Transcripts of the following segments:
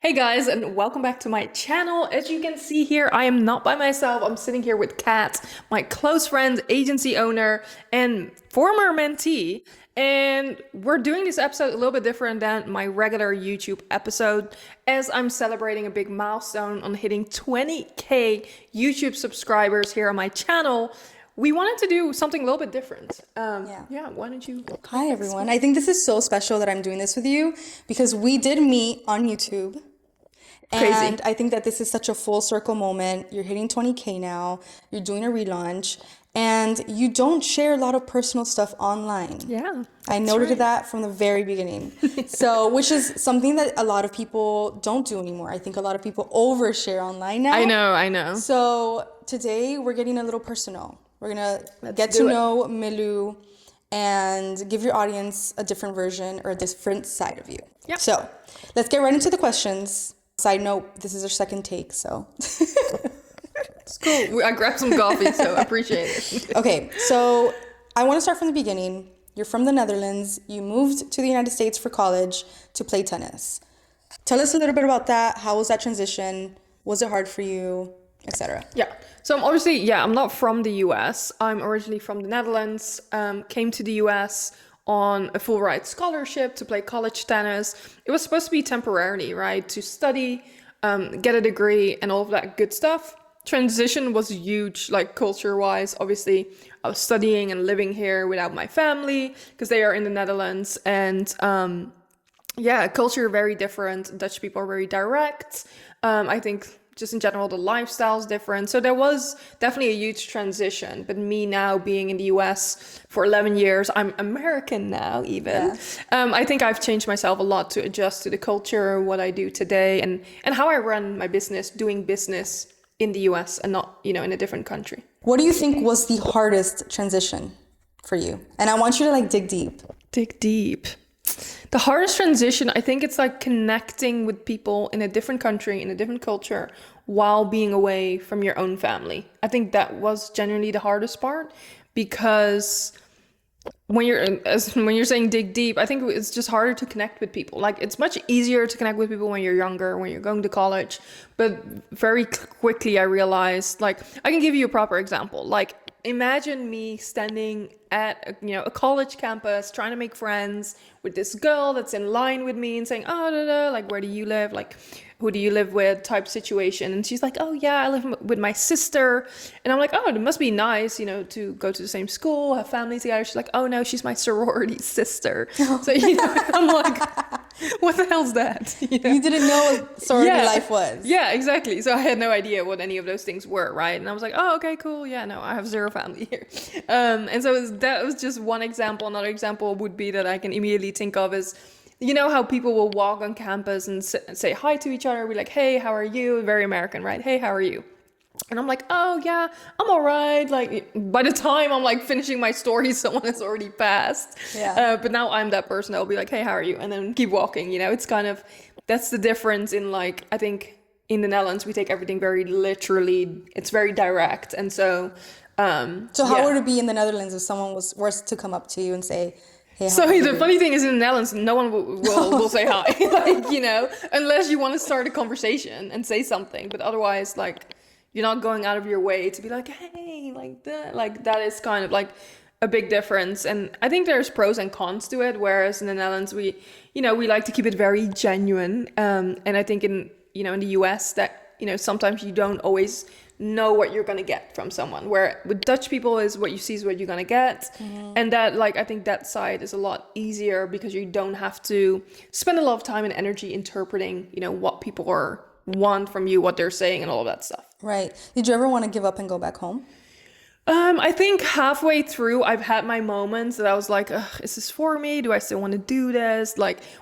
Hey guys, and welcome back to my channel. As you can see here, I am not by myself. I'm sitting here with Kat, my close friend, agency owner, and former mentee. And we're doing this episode a little bit different than my regular YouTube episode, as I'm celebrating a big milestone on hitting 20K YouTube subscribers here on my channel. We wanted to do something a little bit different. Yeah, why don't you... Hi, everyone. I think this is so special that I'm doing this with you because we did meet on YouTube. Crazy. And I think that this is such a full circle moment. You're hitting 20K now. You're doing a relaunch. And you don't share a lot of personal stuff online. Yeah. I noted that from the very beginning. Which is something that a lot of people don't do anymore. I think a lot of people overshare online now. I know. So today we're getting a little personal. We're going to get to know Milu and give your audience a different version or a different side of you. Yep. So let's get right into the questions. Side note, this is our second take, so. It's cool. I grabbed some coffee, so I appreciate it. Okay, so I want to start from the beginning. You're from the Netherlands. You moved to the United States for college to play tennis. Tell us a little bit about that. How was that transition? Was it hard for you, etc.? Yeah. So I'm not from the US. I'm originally from the Netherlands. Came to the US on a full ride scholarship to play college tennis. It was supposed to be temporarily, right? To study, get a degree and all of that good stuff. Transition was huge, like culture-wise. Obviously, I was studying and living here without my family because they are in the Netherlands. And culture very different. Dutch people are very direct. I think just in general, the lifestyle is different. So there was definitely a huge transition. But me now being in the US for 11 years, I'm American now even. Yeah. I think I've changed myself a lot to adjust to the culture, what I do today, and how I run my business, doing business in the US and not, in a different country. What do you think was the hardest transition for you? And I want you to dig deep. Dig deep. The hardest transition, I think it's like connecting with people in a different country, in a different culture, while being away from your own family. I think that was genuinely the hardest part, because when you're saying dig deep, I think it's just harder to connect with people. Like, it's much easier to connect with people when you're younger, when you're going to college. But very quickly I realized, I can give you a proper example. Imagine me standing at a college campus trying to make friends with this girl that's in line with me and saying, where do you live? Who do you live with? Type situation. And she's like, oh yeah, I live with my sister. And I'm like, oh, it must be nice, to go to the same school, have family together. She's like, oh no, she's my sorority sister. So, I'm like, what the hell's that? You didn't know what sorority life was. Yeah, exactly. So I had no idea what any of those things were, right? And I was like, oh, okay, cool. Yeah, no, I have zero family here. And so that was just one example. Another example would be that I can immediately think of is, how people will walk on campus and say hi to each other. Be like, hey, how are you? Very American, right? Hey, how are you? And I'm like, oh yeah, I'm all right. By the time I'm finishing my story, someone has already passed. Yeah. But now I'm that person. I'll be like, hey, how are you? And then keep walking. It's kind of, that's the difference in I think in the Netherlands, we take everything very literally. It's very direct. And so, how would it be in the Netherlands if someone was to come up to you and say, hey, so the funny thing is, in the Netherlands, no one will say hi, unless you want to start a conversation and say something. But otherwise, you're not going out of your way to be like, hey, that is kind of a big difference. And I think there's pros and cons to it. Whereas in the Netherlands, we like to keep it very genuine. And I think in the US that, sometimes you don't always know what you're going to get from someone, where with Dutch people is what you see is what you're going to get. Mm-hmm. And that I think that side is a lot easier because you don't have to spend a lot of time and energy interpreting, what people want from you, what they're saying and all of that stuff. Right. Did you ever want to give up and go back home? I think halfway through, I've had my moments that I was like, is this for me? Do I still want to do this?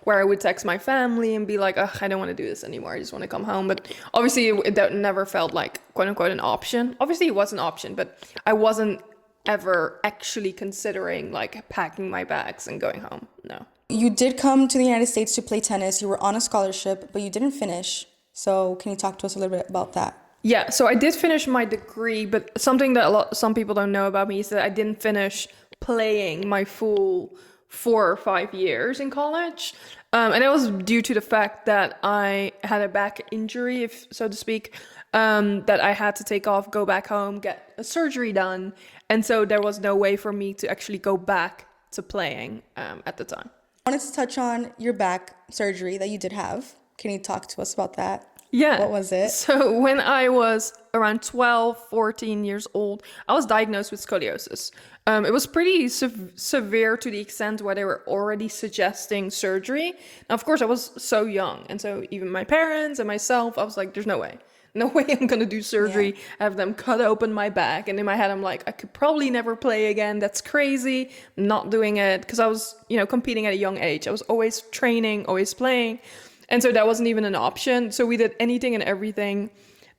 Where I would text my family and be like, I don't want to do this anymore. I just want to come home. But obviously, that never felt like, quote unquote, an option. Obviously, it was an option, but I wasn't ever actually considering packing my bags and going home. No. You did come to the United States to play tennis. You were on a scholarship, but you didn't finish. So can you talk to us a little bit about that? Yeah, so I did finish my degree, but something that some people don't know about me is that I didn't finish playing my full 4 or 5 years in college. And it was due to the fact that I had a back injury, if so to speak, that I had to take off, go back home, get a surgery done. And so there was no way for me to actually go back to playing at the time. I wanted to touch on your back surgery that you did have. Can you talk to us about that? Yeah. What was it? So when I was around 12, 14 years old, I was diagnosed with scoliosis. It was pretty severe to the extent where they were already suggesting surgery. Now, of course, I was so young. And so even my parents and myself, I was like, there's no way. No way I'm going to do surgery, have them cut open my back. And in my head, I'm like, I could probably never play again. That's crazy. I'm not doing it because I was, competing at a young age. I was always training, always playing. And so that wasn't even an option. So we did anything and everything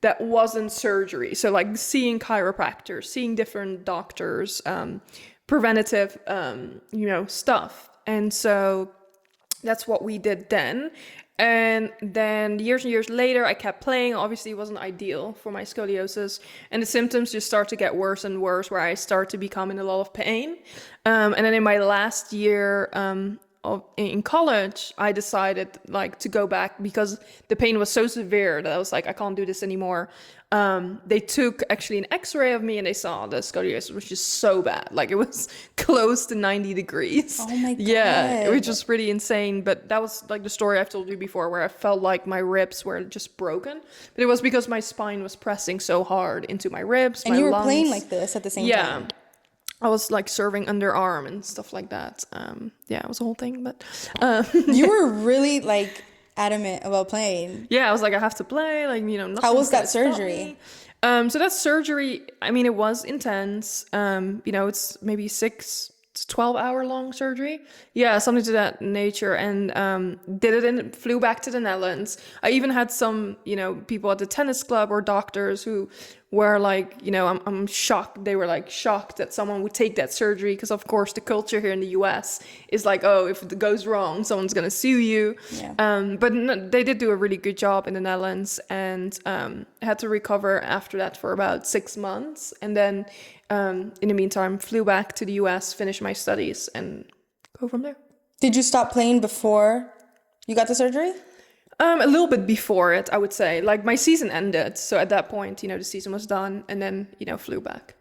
that wasn't surgery. So like seeing chiropractors, seeing different doctors, preventative, stuff. And so that's what we did then. And then years and years later, I kept playing. Obviously, it wasn't ideal for my scoliosis. And the symptoms just start to get worse and worse, where I start to become in a lot of pain. And then in my last year in college, I decided to go back because the pain was so severe that I was like, I can't do this anymore. They took actually an x-ray of me and they saw the scoliosis was just so bad. Like it was close to 90 degrees. Oh my God. Yeah, it was just pretty insane. But that was like the story I've told you before where I felt like my ribs were just broken. But it was because my spine was pressing so hard into my ribs, and my you were lungs. playing like this at the same time. Yeah. I was like serving underarm and stuff like that. It was a whole thing, but you were really adamant about playing. Yeah, I was like, I have to play. How was that surgery? So that surgery, it was intense. It's maybe 6 to 12 hour long surgery. Yeah, something to that nature. And did it and flew back to the Netherlands. I even had some, people at the tennis club or doctors who were like, I'm shocked. They were like shocked that someone would take that surgery because, of course, the culture here in the US is like, oh, if it goes wrong, someone's going to sue you. Yeah. But no, they did do a really good job in the Netherlands and had to recover after that for about 6 months. And then in the meantime, flew back to the US, finished my studies and go from there. Did you stop playing before you got the surgery? A little bit before it, I would say. Like my season ended. So at that point, the season was done and then, flew back.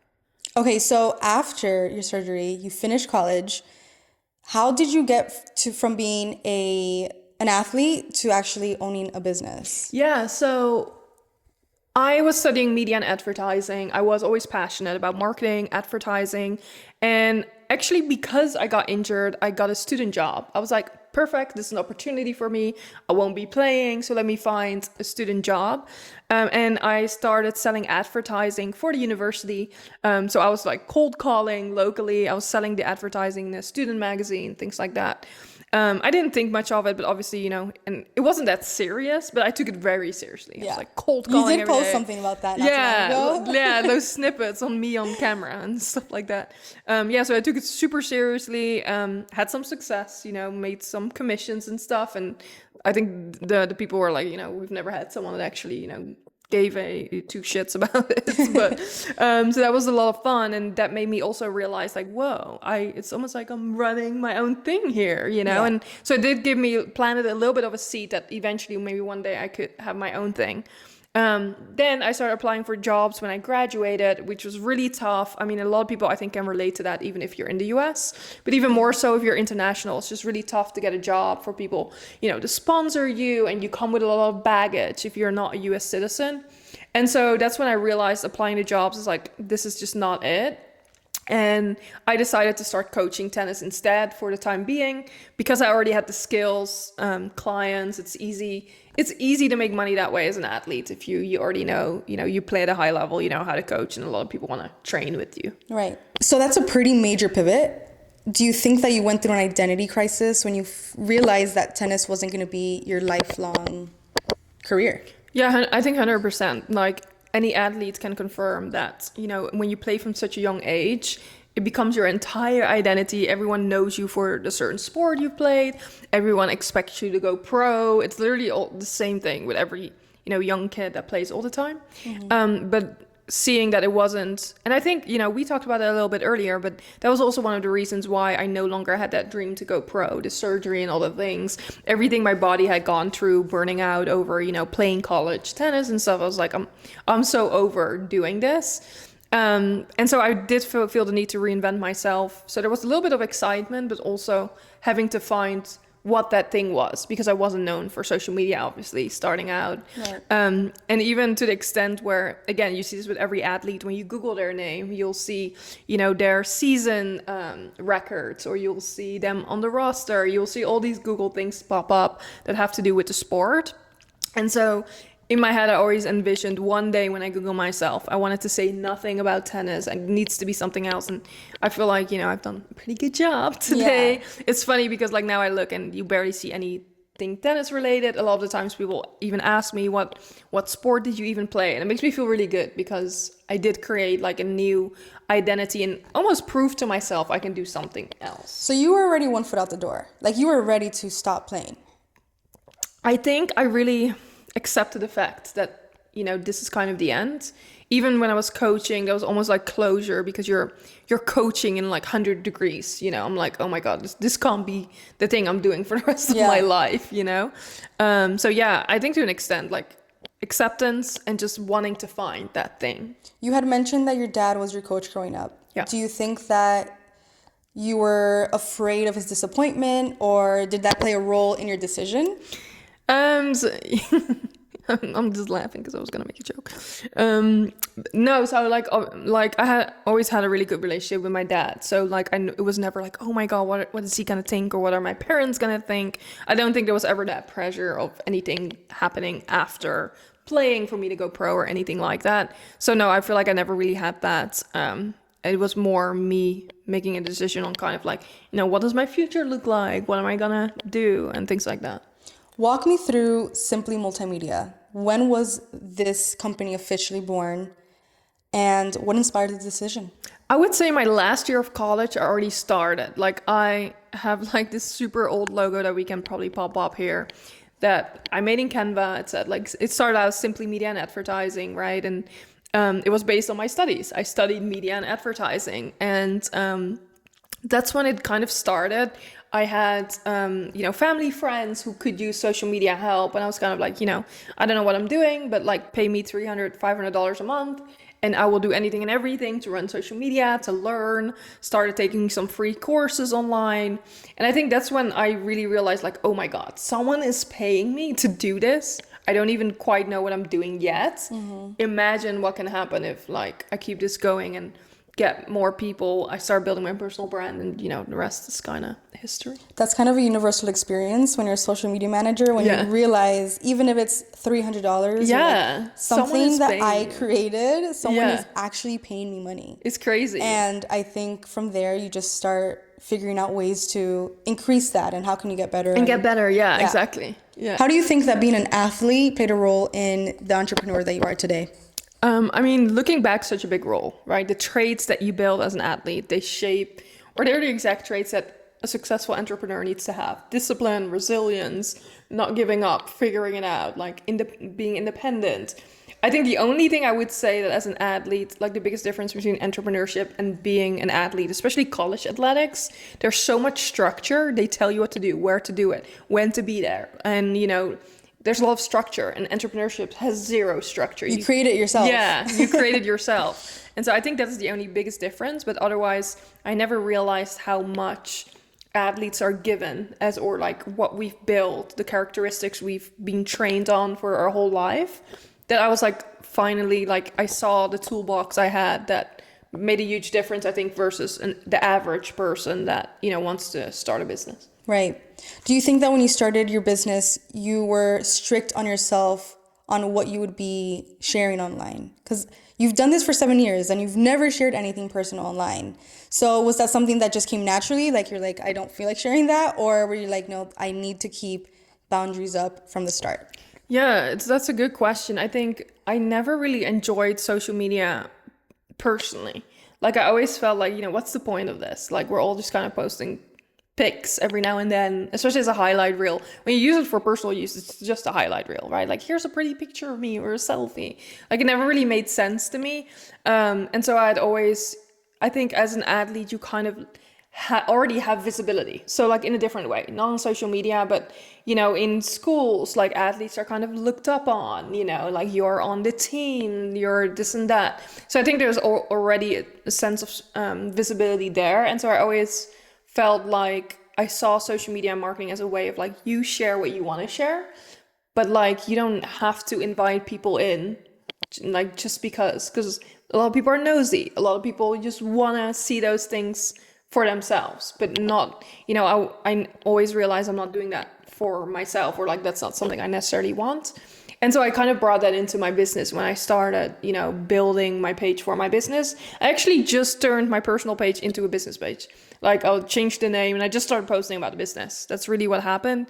Okay, so after your surgery, you finished college. How did you get from being an athlete to actually owning a business? Yeah, so I was studying media and advertising. I was always passionate about marketing, advertising. And actually, because I got injured, I got a student job. I was like, perfect, this is an opportunity for me. I won't be playing, so let me find a student job. And I started selling advertising for the university. So I was like cold calling locally. I was selling the advertising in a student magazine, things like that. I didn't think much of it, but obviously, and it wasn't that serious, but I took it very seriously. Yeah. I was like cold calling. You did post something about that. Yeah, those snippets on me on camera and stuff like that. So I took it super seriously, had some success, made some commissions and stuff. And I think the people were like, we've never had someone that actually, gave two shits about it. But so that was a lot of fun, and that made me also realize whoa, it's almost like I'm running my own thing here, Yeah. And so it did planted a little bit of a seed that eventually maybe one day I could have my own thing. Then I started applying for jobs when I graduated, which was really tough. A lot of people I think can relate to that, even if you're in the US, but even more so if you're international. It's just really tough to get a job for people, to sponsor you, and you come with a lot of baggage if you're not a US citizen. And so that's when I realized applying to jobs is this is just not it. And I decided to start coaching tennis instead for the time being, because I already had the skills, clients. It's easy to make money that way as an athlete. If you already know, you play at a high level, you know how to coach, and a lot of people want to train with you. Right. So that's a pretty major pivot. Do you think that you went through an identity crisis when you realized that tennis wasn't going to be your lifelong career? Yeah, I think 100%. Any athlete can confirm that, when you play from such a young age, it becomes your entire identity. Everyone knows you for the certain sport you played. Everyone expects you to go pro. It's literally all the same thing with every, young kid that plays all the time. Mm-hmm. But seeing that it wasn't, and I think, we talked about it a little bit earlier, but that was also one of the reasons why I no longer had that dream to go pro, the surgery and all the things, everything my body had gone through, burning out over, playing college tennis and stuff. I was like, I'm so over doing this. And so I did feel the need to reinvent myself. So there was a little bit of excitement, but also having to find what that thing was, because I wasn't known for social media, obviously, starting out. Right. And even to the extent where, again, you see this with every athlete, when you Google their name, you'll see, their season records, or you'll see them on the roster. You'll see all these Google things pop up that have to do with the sport. And so in my head, I always envisioned one day when I Google myself, I wanted to say nothing about tennis. It needs to be something else. And I feel like, I've done a pretty good job today. Yeah. It's funny because like now I look and you barely see anything tennis related. A lot of the times people even ask me, what sport did you even play? And it makes me feel really good because I did create like a new identity and almost prove to myself I can do something else. So you were already one foot out the door. Like you were ready to stop playing. I think I really accepted the fact that, this is kind of the end. Even when I was coaching, there was almost like closure, because you're coaching in like 100 degrees, I'm like, oh my God, this can't be the thing I'm doing for the rest of my life, So yeah, I think to an extent, like acceptance and just wanting to find that thing. You had mentioned that your dad was your coach growing up. Yeah. Do you think that you were afraid of his disappointment, or did that play a role in your decision? So, I'm just laughing because I was gonna make a joke. No, so like I had always had a really good relationship with my dad. So like it was never like, oh my God, what is he gonna think, or what are my parents gonna think? I don't think there was ever that pressure of anything happening after playing for me to go pro or anything like that. So no, I feel like I never really had that. It was more me making a decision on kind of like, what does my future look like? What am I gonna do? And things like that. Walk me through Simply Multimedia. When was this company officially born, and what inspired the decision? I would say my last year of college, I already started. Like I have like this super old logo that we can probably pop up here that I made in Canva. It said like, it started out as Simply Media and Advertising, right? And it was based on my studies. I studied media and advertising, and that's when it kind of started. I had, family, friends who could use social media help. And I was kind of like, I don't know what I'm doing, but like pay me $300, $500 a month. And I will do anything and everything to run social media, to learn, started taking some free courses online. And I think that's when I really realized like, oh my God, someone is paying me to do this. I don't even quite know what I'm doing yet. Mm-hmm. Imagine what can happen if like I keep this going and get more people. I start building my personal brand, and the rest is kind of history. That's kind of a universal experience when you're a social media manager, when you realize even if it's $300, like, something that I created, someone is actually paying me money. It's crazy. And I think from there you just start figuring out ways to increase that, and how can you get better and get better. Exactly. How do you think that being an athlete played a role in the entrepreneur that you are today? Looking back, such a big role, right? The traits that you build as an athlete, they shape, or they're the exact traits that a successful entrepreneur needs to have. Discipline, resilience, not giving up, figuring it out, like being independent. I think the only thing I would say that as an athlete, like the biggest difference between entrepreneurship and being an athlete, especially college athletics, there's so much structure. They tell you what to do, where to do it, when to be there. And, there's a lot of structure, and entrepreneurship has zero structure. You create it yourself. Yeah, you create it yourself. And so I think that's the only biggest difference. But otherwise, I never realized how much athletes are given or like what we've built, the characteristics we've been trained on for our whole life, that I was like, finally, like I saw the toolbox I had that made a huge difference, I think, versus the average person that, wants to start a business. Right. Do you think that when you started your business, you were strict on yourself on what you would be sharing online? Because you've done this for 7 years and you've never shared anything personal online. So was that something that just came naturally? Like you're like, I don't feel like sharing that? Or were you like, no, I need to keep boundaries up from the start? Yeah, that's a good question. I think I never really enjoyed social media personally. Like I always felt like, what's the point of this? Like we're all just kind of posting pics every now and then, especially as a highlight reel. When you use it for personal use, it's just a highlight reel, right? Like, here's a pretty picture of me or a selfie. Like, it never really made sense to me. And so I think as an athlete, you kind of already have visibility. So like in a different way, not on social media, but in schools, like athletes are kind of looked up on, like you're on the team, you're this and that. So I think there's already a sense of visibility there. And so I always felt like I saw social media marketing as a way of like, you share what you want to share, but like you don't have to invite people in like just because a lot of people are nosy. A lot of people just want to see those things for themselves, but not, I always realize I'm not doing that for myself, or like that's not something I necessarily want. And so I kind of brought that into my business when I started, building my page for my business. I actually just turned my personal page into a business page. Like I'll change the name and I just started posting about the business. That's really what happened.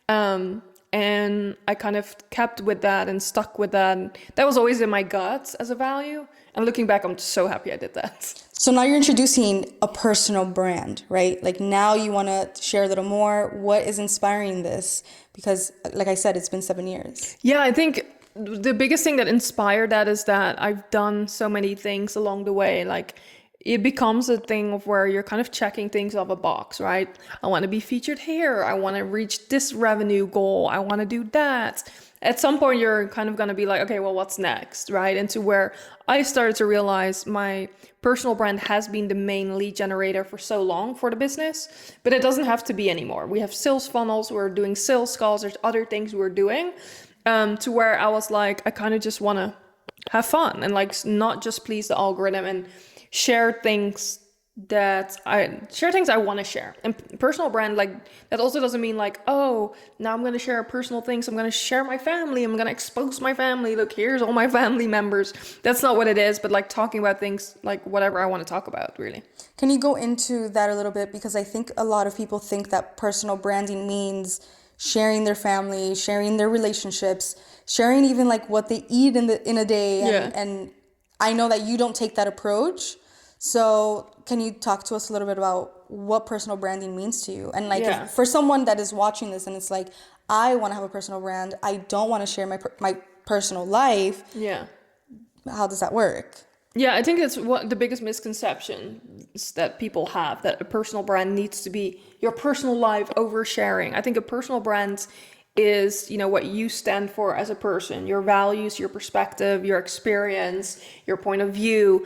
And I kind of kept with that and stuck with that. And that was always in my guts as a value. And looking back, I'm just so happy I did that. So now you're introducing a personal brand, right? Like now you want to share a little more. What is inspiring this? Because like I said, it's been 7 years. Yeah, I think the biggest thing that inspired that is that I've done so many things along the way. Like it becomes a thing of where you're kind of checking things off a box, right? I want to be featured here. I want to reach this revenue goal. I want to do that. At some point, you're kind of going to be like, okay, well, what's next, right? And to where I started to realize my personal brand has been the main lead generator for so long for the business, but it doesn't have to be anymore. We have sales funnels. We're doing sales calls. There's other things we're doing to where I was like, I kind of just want to have fun and like not just please the algorithm and share things I want to share. And personal brand, like that also doesn't mean like, oh, now I'm going to share personal things. I'm going to share my family. I'm going to expose my family. Look, here's all my family members. That's not what it is, but like talking about things like whatever I want to talk about, really. Can you go into that a little bit? Because I think a lot of people think that personal branding means sharing their family, sharing their relationships, sharing even like what they eat in a day. And I know that you don't take that approach. So can you talk to us a little bit about what personal branding means to you? And like if, for someone that is watching this and it's like, I want to have a personal brand, I don't want to share my personal life. Yeah. How does that work? Yeah, I think that's what the biggest misconceptions that people have, that a personal brand needs to be your personal life oversharing. I think a personal brand is, what you stand for as a person, your values, your perspective, your experience, your point of view,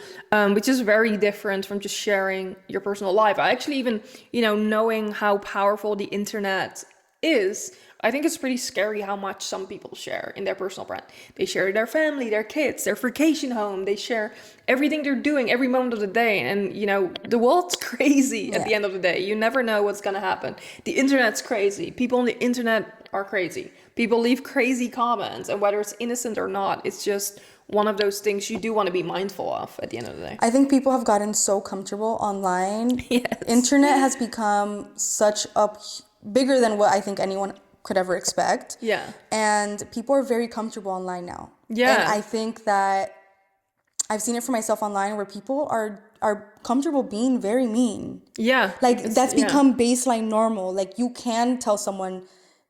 which is very different from just sharing your personal life. I actually even, knowing how powerful the internet is, I think it's pretty scary how much some people share in their personal brand. They share their family, their kids, their vacation home. They share everything they're doing every moment of the day. And, the world's crazy at the end of the day. You never know what's going to happen. The internet's crazy. People on the internet are crazy. People leave crazy comments. And whether it's innocent or not, it's just one of those things you do want to be mindful of at the end of the day. I think people have gotten so comfortable online. Yes. Internet has become bigger than what I think anyone could ever expect. Yeah. And people are very comfortable online now. Yeah. And I think that I've seen it for myself online where people are comfortable being very mean. Yeah. Like that's become baseline normal. Like you can tell someone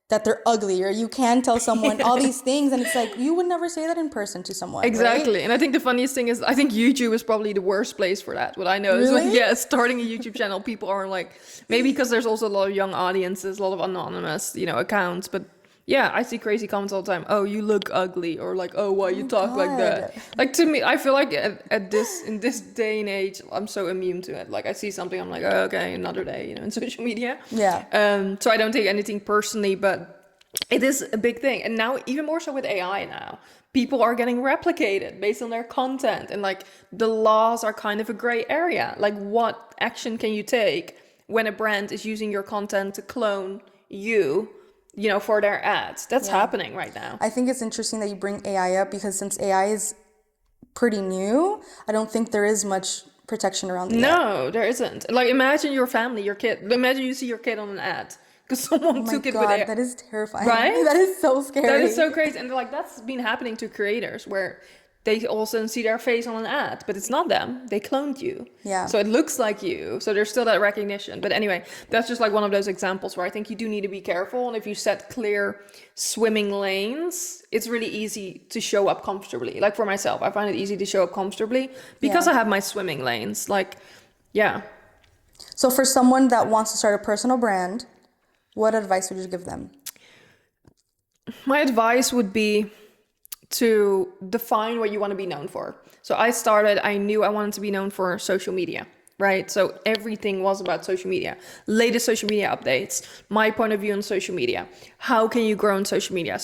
that they're ugly, or you can tell someone all these things, and it's like you would never say that in person to someone. Exactly. Right? And I think the funniest thing is I think YouTube is probably the worst place for that. What I know is like, starting a YouTube channel, people are like, maybe because there's also a lot of young audiences, a lot of anonymous, accounts, but yeah, I see crazy comments all the time. Oh, you look ugly, or like, oh, why you talk like that? Like to me, I feel like in this day and age, I'm so immune to it. Like I see something, I'm like, oh, okay, another day, in social media. Yeah. So I don't take anything personally, but it is a big thing. And now even more so with AI now, people are getting replicated based on their content, and like the laws are kind of a gray area. Like what action can you take when a brand is using your content to clone you? For their ads. That's happening right now. I think it's interesting that you bring AI up, because since AI is pretty new, I don't think there is much protection around it. No, there isn't. Like imagine your family, your kid. Imagine you see your kid on an ad because someone took it with AI. That is terrifying. Right? That is so scary. That is so crazy. And like that's been happening to creators where they all of a sudden see their face on an ad, but it's not them. They cloned you. Yeah. So it looks like you. So there's still that recognition. But anyway, that's just like one of those examples where I think you do need to be careful. And if you set clear swimming lanes, it's really easy to show up comfortably. Like for myself, I find it easy to show up comfortably because I have my swimming lanes. Like, yeah. So for someone that wants to start a personal brand, what advice would you give them? My advice would be to define what you want to be known for. So I knew I wanted to be known for social media, right? So everything was about social media, latest social media updates, my point of view on social media. How can you grow on social media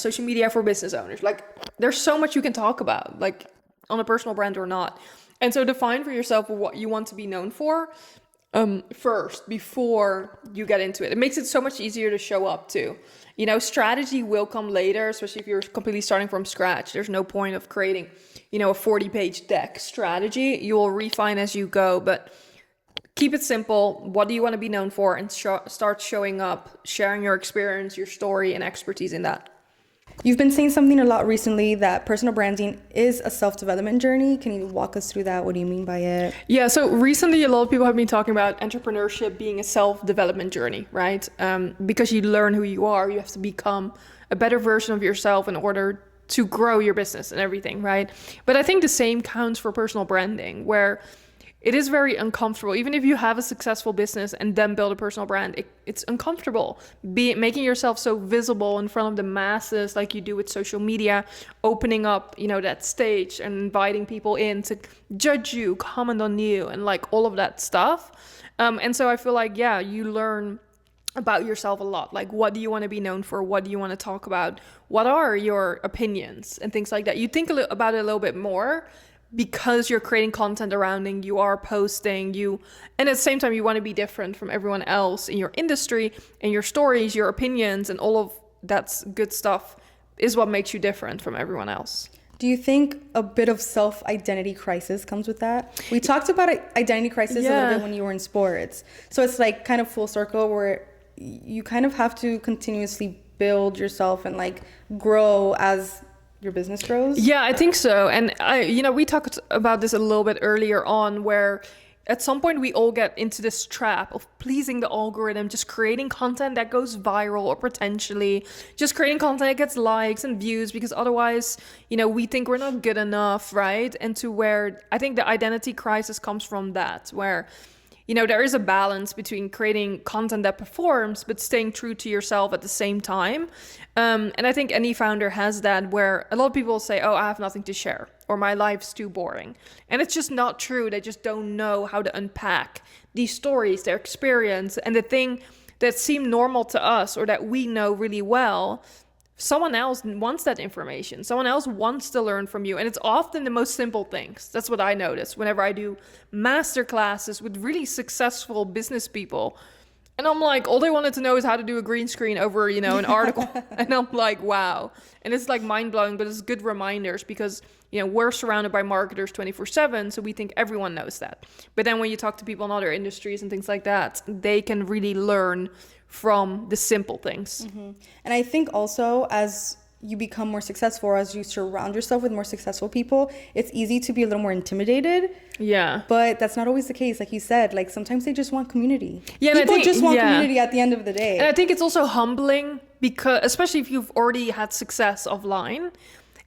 for business owners? Like there's so much you can talk about, like on a personal brand or not. And so define for yourself what you want to be known for first before you get into it. It makes it so much easier to show up too. You know, strategy will come later, especially if you're completely starting from scratch. There's no point of creating, a 40-page deck strategy. You will refine as you go, but keep it simple. What do you want to be known for? And start showing up, sharing your experience, your story, and expertise in that. You've been saying something a lot recently that personal branding is a self-development journey. Can you walk us through that? What do you mean by it? Yeah, so recently a lot of people have been talking about entrepreneurship being a self-development journey, right? Because you learn who you are, you have to become a better version of yourself in order to grow your business and everything, right? But I think the same counts for personal branding, where it is very uncomfortable. Even if you have a successful business and then build a personal brand, it's uncomfortable. Making yourself so visible in front of the masses like you do with social media, opening up, that stage and inviting people in to judge you, comment on you, and like all of that stuff. And so I feel like, you learn about yourself a lot. Like, what do you want to be known for? What do you want to talk about? What are your opinions and things like that? You think about it a little bit more, because you're creating content around it, you are posting, and at the same time you want to be different from everyone else in your industry, and your stories, your opinions, and all of that's good stuff is what makes you different from everyone else. Do you think a bit of self-identity crisis comes with that? We talked about identity crisis a little bit when you were in sports. So it's like kind of full circle where you kind of have to continuously build yourself and like grow as your business grows? Yeah, I think so. And we talked about this a little bit earlier on, where at some point we all get into this trap of pleasing the algorithm, just creating content that goes viral, or potentially just creating content that gets likes and views, because otherwise, we think we're not good enough, right? And to where I think the identity crisis comes from that, where there is a balance between creating content that performs, but staying true to yourself at the same time. And I think any founder has that, where a lot of people say, oh, I have nothing to share, or my life's too boring. And it's just not true. They just don't know how to unpack these stories, their experience, and the thing that seem normal to us or that we know really well. Someone else wants that information. Someone else wants to learn from you. And it's often the most simple things. That's what I notice whenever I do master classes with really successful business people. And I'm like, all they wanted to know is how to do a green screen over, an article. And I'm like, wow. And it's like mind blowing, but it's good reminders, because, we're surrounded by marketers 24/7. So we think everyone knows that. But then when you talk to people in other industries and things like that, they can really learn from the simple things. Mm-hmm. And I think also as you become more successful, or as you surround yourself with more successful people, it's easy to be a little more intimidated. Yeah. But that's not always the case. Like you said, like sometimes they just want community. Yeah, people just want community at the end of the day. And I think it's also humbling, because especially if you've already had success offline,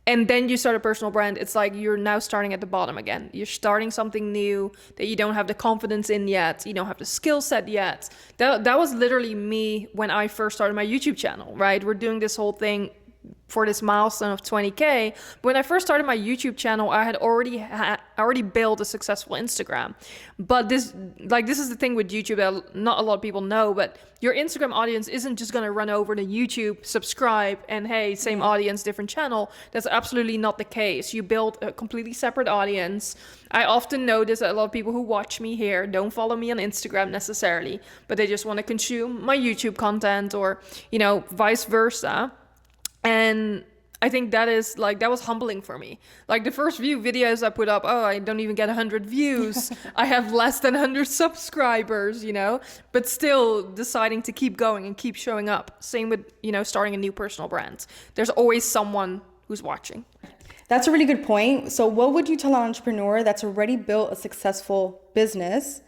and then you start a personal brand, it's like you're now starting at the bottom again. You're starting something new that you don't have the confidence in yet. You don't have the skill set yet. That was literally me when I first started my YouTube channel, right? We're doing this whole thing for this milestone of 20K. When I first started my YouTube channel, I had already built a successful Instagram. But this is the thing with YouTube that not a lot of people know, but your Instagram audience isn't just going to run over to YouTube, subscribe, and hey, same audience, different channel. That's absolutely not the case. You build a completely separate audience. I often notice that a lot of people who watch me here don't follow me on Instagram necessarily, but they just want to consume my YouTube content, or, vice versa. And I think that was humbling for me. Like the first few videos I put up, I don't even get 100 views. I have less than 100 subscribers, but still deciding to keep going and keep showing up. Same with, starting a new personal brand. There's always someone who's watching. That's a really good point. So what would you tell an entrepreneur that's already built a successful business,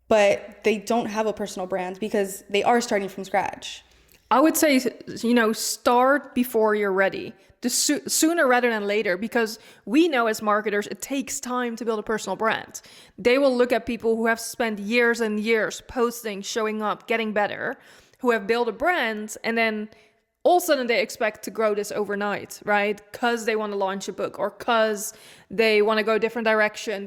but they don't have a personal brand because they are starting from scratch? I would say, start before you're ready. Sooner rather than later, because we know as marketers, it takes time to build a personal brand. They will look at people who have spent years and years posting, showing up, getting better, who have built a brand, and then all of a sudden they expect to grow this overnight, right? Because they want to launch a book or because they want to go a different direction.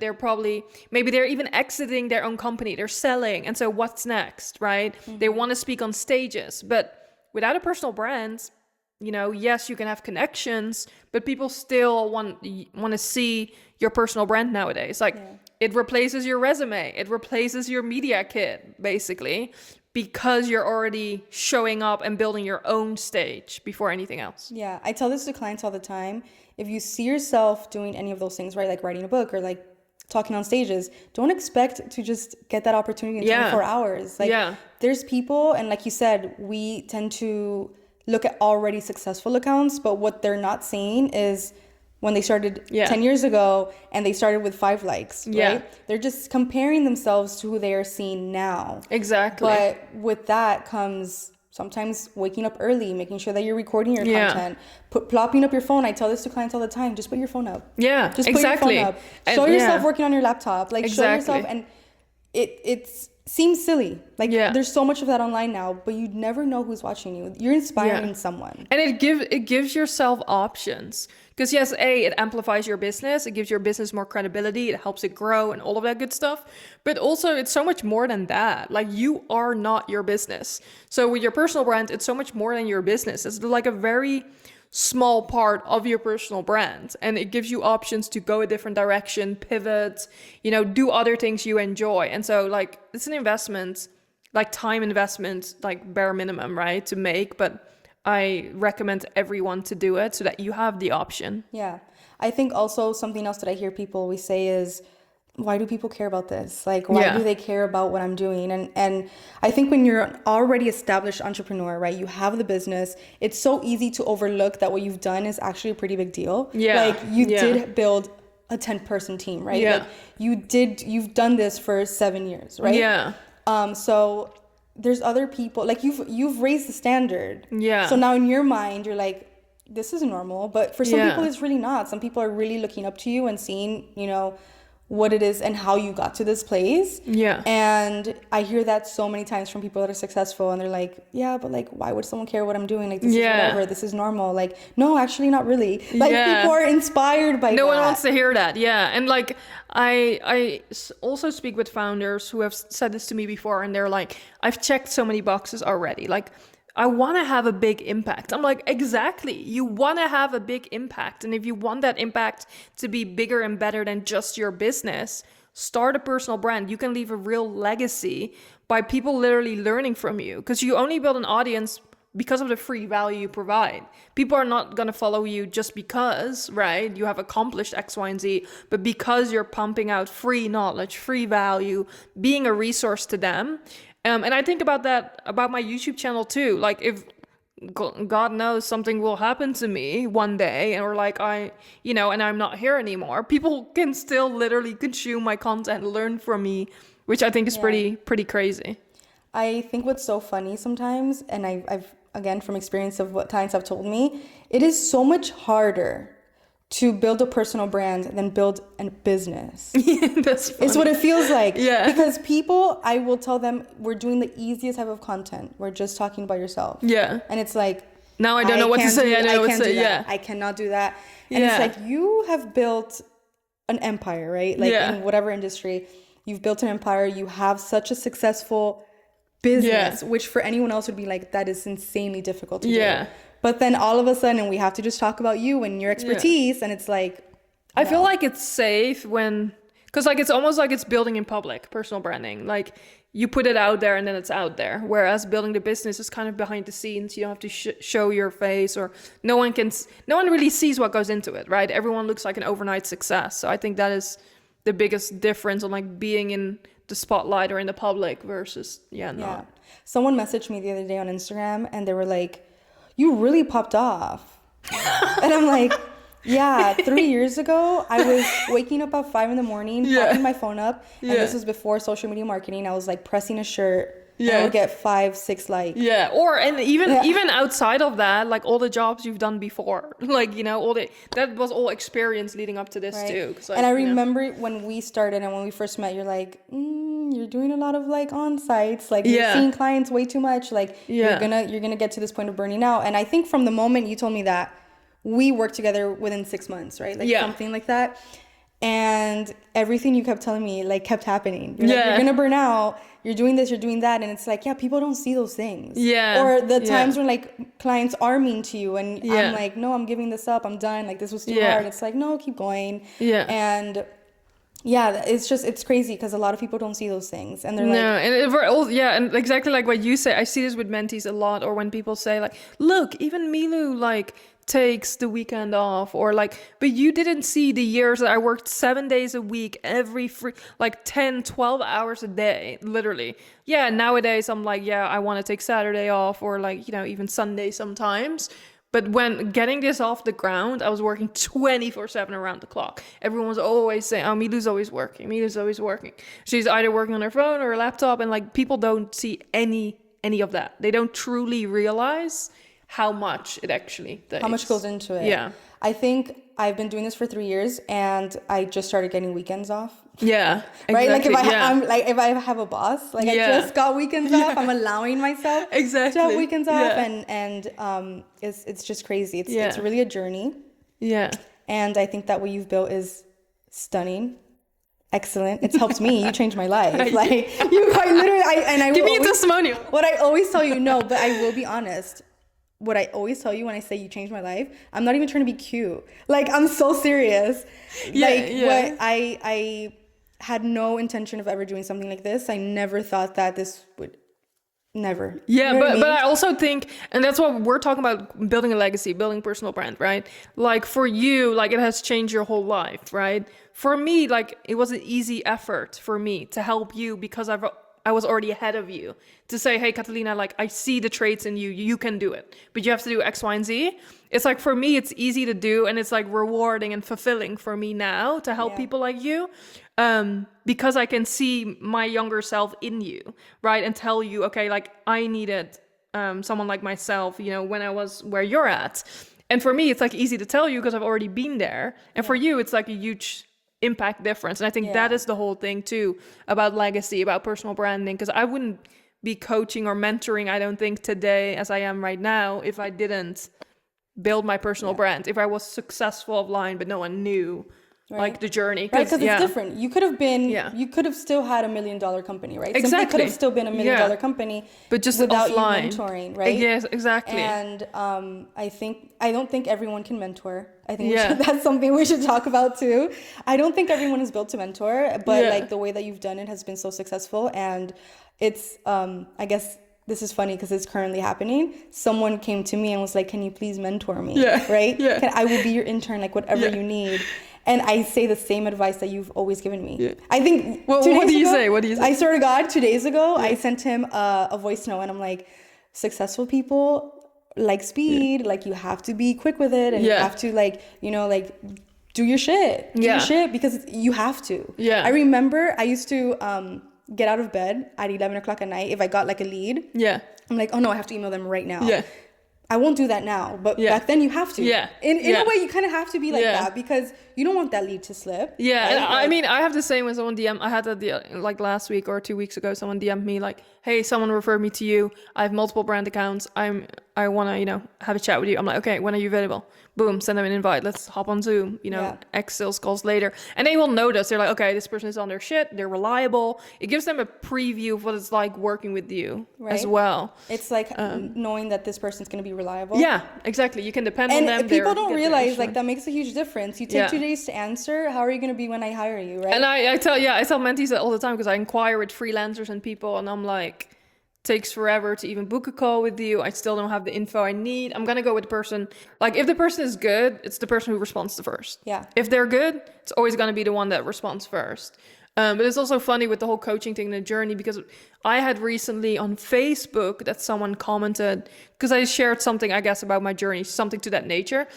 Maybe they're even exiting their own company. They're selling. And so what's next, right? They want to speak on stages. But without a personal brand, yes, you can have connections, but people still want to see your personal brand nowadays. It replaces your resume. It replaces your media kit, basically, because you're already showing up and building your own stage before anything else. Yeah, I tell this to clients all the time. If you see yourself doing any of those things, right, like writing a book or like talking on stages, don't expect to just get that opportunity in 24 hours. There's people, and like you said, we tend to look at already successful accounts, but what they're not seeing is when they started 10 years ago and they started with 5 likes, right? They're just comparing themselves to who they are seeing now. Exactly. But with that comes sometimes waking up early, making sure that you're recording your content, plopping up your phone. I tell this to clients all the time, just put your phone up. Yeah, just put your phone up. Show yourself working on your laptop. Show yourself, and it seems silly. There's so much of that online now, but you never know who's watching you. You're inspiring someone. And it gives yourself options. Because yes, it amplifies your business. It gives your business more credibility. It helps it grow and all of that good stuff. But also it's so much more than that. You are not your business. So with your personal brand, it's so much more than your business. It's like a very small part of your personal brand, and it gives you options to go a different direction, pivot, do other things you enjoy. And so it's an investment, time investment, bare minimum, right, to make, but I recommend everyone to do it so that you have the option. Yeah. I think also something else that I hear people always say is, why do people care about this? Why do they care about what I'm doing? And I think when you're an already established entrepreneur, right, you have the business, it's so easy to overlook that what you've done is actually a pretty big deal. Yeah. You did build a 10-person team, right? Yeah. You've done this for 7 years, right? Yeah. So there's other people, you've raised the standard. Yeah. So now in your mind, you're like, this is normal. But for some people, it's really not. Some people are really looking up to you and seeing, what it is and how you got to this place. Yeah. And I hear that so many times from people that are successful, and they're like, yeah, but why would someone care what I'm doing? This is whatever, this is normal. No, actually not really. People are inspired by that. No one wants to hear that. Yeah. And I also speak with founders who have said this to me before, and they're like, I've checked so many boxes already. I want to have a big impact. I'm like, exactly. You want to have a big impact. And if you want that impact to be bigger and better than just your business, start a personal brand. You can leave a real legacy by people literally learning from you, because you only build an audience because of the free value you provide. People are not going to follow you just because, right, you have accomplished X, Y, and Z, but because you're pumping out free knowledge, free value, being a resource to them. And I think about that about my YouTube channel too. If God knows something will happen to me one day, or and I'm not here anymore, people can still literally consume my content, learn from me, which I think is pretty crazy. I think what's so funny sometimes, and I've again from experience of what clients have told me, it is so much harder to build a personal brand than build a business. That's funny. It's what it feels like. Yeah. Because people, I will tell them, we're doing the easiest type of content. We're just talking about yourself. Yeah. And it's like, now I don't know what to say. I cannot do that. And it's like, you have built an empire, right? In whatever industry, you've built an empire. You have such a successful business, which for anyone else would be like, that is insanely difficult to do. But then all of a sudden we have to just talk about you and your expertise. And it's like, I feel like it's safe because it's almost like it's building in public, personal branding. You put it out there and then it's out there. Whereas building the business is kind of behind the scenes. You don't have to show your face, or no one really sees what goes into it, right? Everyone looks like an overnight success. So I think that is the biggest difference on being in the spotlight or in the public versus not. Someone messaged me the other day on Instagram and they were like, you really popped off. And I'm like, Yeah, 3 years ago, I was waking up at 5 in the morning, Yeah. popping my phone up, and Yeah. this was before social media marketing. I was like pressing a shirt, and I Yeah. would get 5, 6 likes. Yeah, or and even Yeah. even outside of that, like all the jobs you've done before, like all the that was all experience leading up to this Right. too. 'Cause, like, And I remember when we started and when we first met, you're like, you're doing a lot of like on sites, like you're Yeah. seeing clients way too much, like Yeah. you're gonna get to this point of burning out. And I think from the moment you told me that, we worked together within 6 months, right? Like Yeah. something like that. And everything you kept telling me like kept happening. You're like, Yeah. you're gonna burn out, you're doing this, you're doing that. And it's like, yeah, people don't see those things. Yeah. Or the Yeah. times when like clients are mean to you and Yeah. I'm like, no, I'm giving this up, I'm done, like this was too Yeah. hard. It's like, no, keep going. Yeah. And yeah, it's crazy because a lot of people don't see those things and they're No, like, and we're all, yeah, and exactly like what you say. I see this with mentees a lot, or when people say like, "Look, even Milu like takes the weekend off," or like, "But you didn't see the years that I worked 7 days a week, every free like 10, 12 hours a day, literally." Yeah, nowadays I'm like, yeah, I want to take Saturday off, or like even Sunday sometimes. But when getting this off the ground, I was working 24/7 around the clock. Everyone was always saying, "Oh, Milu's always working. Milu's always working." She's either working on her phone or her laptop, and like people don't see any of that. They don't truly realize how much it actually takes. how much goes into it. Yeah. I think I've been doing this for 3 years and I just started getting weekends off. Yeah. Right, like exactly, I'm like if I have a boss, like I Yeah. just got weekends off. I'm allowing myself to Exactly. have weekends off, Yeah. and it's just crazy. It's Yeah. really a journey, Yeah. and I think that what you've built is stunning, excellent. It's helped me. You changed my life. Like you quite literally. I Give will me a always, testimonial. what I always tell you, no, but I will be honest. What I always tell you when I say you changed my life, I'm not even trying to be cute. Like I'm so serious. Yeah, like yeah. what I had no intention of ever doing something like this. I never thought that this would never. Yeah, You know what but I but mean? I also think, and that's what we're talking about, building a legacy, building personal brand, right? Like for you, like it has changed your whole life, right? For me, like it was an easy effort for me to help you because I was already ahead of you to say, hey, Catalina, like I see the traits in you, you can do it, but you have to do X, Y, and Z. It's like for me, it's easy to do, and it's like rewarding and fulfilling for me now to help Yeah. people like you. Because I can see my younger self in you, right? And tell you, okay, like I needed someone like myself, when I was where you're at. And for me, it's like easy to tell you because I've already been there. And for you, it's like a huge impact difference. And I think that Yeah. is the whole thing too about legacy, about personal branding. Because I wouldn't be coaching or mentoring, I don't think, today as I am right now if I didn't build my personal brand. If I was successful offline, but no one knew like the journey. Right, because yeah. it's different. You could have been, Yeah. you could have still had $1 million company, right? Simply Exactly. could have still been $1 million Yeah. company, But just without offline. you mentoring, right? Yes, exactly. And I don't think everyone can mentor. I think Yeah. that's something we should talk about too. I don't think everyone is built to mentor, but Yeah. like the way that you've done it has been so successful, and it's I guess. This is funny because it's currently happening. Someone came to me and was like, "Can you please mentor me?" Yeah. Right? Yeah. I will be your intern, like whatever Yeah. you need. And I say the same advice that you've always given me. Yeah. I think. Well, 2 what days do you ago- say? What do you say? I swear to God, 2 days ago, I sent him a voice note, and I'm like, "Successful people like speed. Like you have to be quick with it, and you Yeah. have to like do your shit. Do Yeah. your shit because you have to." Yeah. I remember I used to get out of bed at 11 o'clock at night if I got like a lead. Yeah. I'm like, oh no, I have to email them right now. Yeah. I won't do that now, but Yeah. back then you have to. Yeah. In Yeah. a way, you kind of have to be like Yeah. that because you don't want that lead to slip. Yeah, and right? I Like- mean, I have the same when someone I had that like last week or 2 weeks ago, someone DM'd me like, hey, someone referred me to you. I have multiple brand accounts. I want to, have a chat with you. I'm like, okay, when are you available? Boom, send them an invite. Let's hop on Zoom, Yeah. X sales calls later. And they will notice. They're like, okay, this person is on their shit. They're reliable. It gives them a preview of what it's like working with you as Right. well. It's like knowing that this person's going to be reliable. Yeah, exactly. You can depend on And them. people They're- don't get their realize information. like that makes a huge difference. You take Yeah. 2 days to answer. How are you going to be when I hire you, right? And I tell mentees that all the time because I inquire with freelancers and people, and I'm like, takes forever to even book a call with you. I still don't have the info I need. I'm gonna go with the person. Like if the person is good, it's the person who responds the first. Yeah. If they're good, it's always gonna be the one that responds first. But it's also funny with the whole coaching thing, the journey, because I had recently on Facebook that someone commented because I shared something, I guess, about my journey, something to that nature.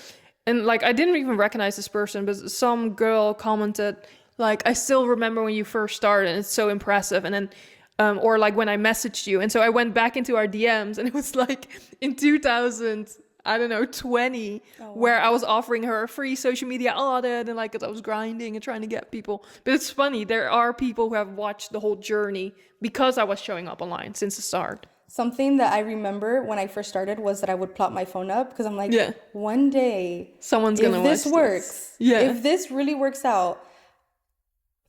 And like, I didn't even recognize this person, but some girl commented, like, I still remember when you first started, and it's so impressive. And then, or like when I messaged you. And so I went back into our DMs, and it was like in 2000, I don't know, 20, where I was offering her a free social media audit, and like, 'cause I was grinding and trying to get people. But it's funny, there are people who have watched the whole journey because I was showing up online since the start. Something that I remember when I first started was that I would plop my phone up because I'm like, Yeah. one day, Someone's gonna if this watch works, Yeah. if this really works out,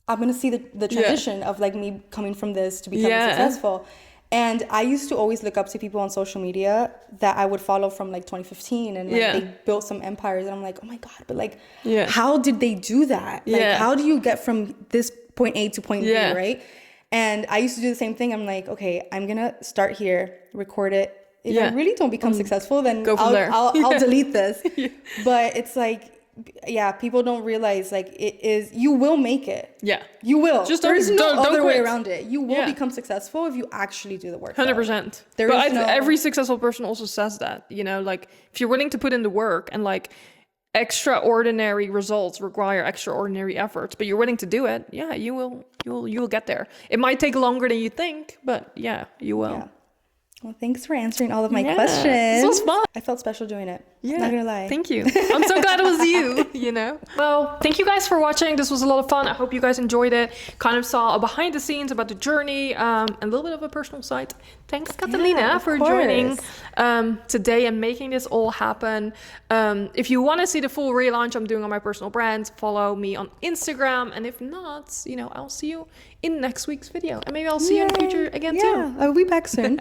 I'm gonna see the transition of like me coming from this to becoming successful. And I used to always look up to people on social media that I would follow from like 2015, and like they built some empires, and I'm like, oh my God, but like, how did they do that? Like, how do you get from this point A to point B, right? And I used to do the same thing. I'm like, okay, I'm gonna start here, record it. If I really don't become successful, then I'll delete this. But it's like, people don't realize like you will make it. Yeah, you will. Just there's no other way around it. You will become successful if you actually do the work. 100%. But every successful person also says that, you know, like if you're willing to put in the work, and like extraordinary results require extraordinary efforts, but you're willing to do it, you will get there. It might take longer than you think, but you will. Yeah. Well, thanks for answering all of my questions. This was fun. I felt special doing it. Not gonna lie. Thank you. I'm so glad it was you, you know? Well, thank you guys for watching. This was a lot of fun. I hope you guys enjoyed it. Kind of saw a behind the scenes about the journey, a little bit of a personal side. Thanks, Catalina, for joining today and making this all happen. If you want to see the full relaunch I'm doing on my personal brand, follow me on Instagram. And if not, you know, I'll see you in next week's video. And maybe I'll see you in the future again too. I'll be back soon.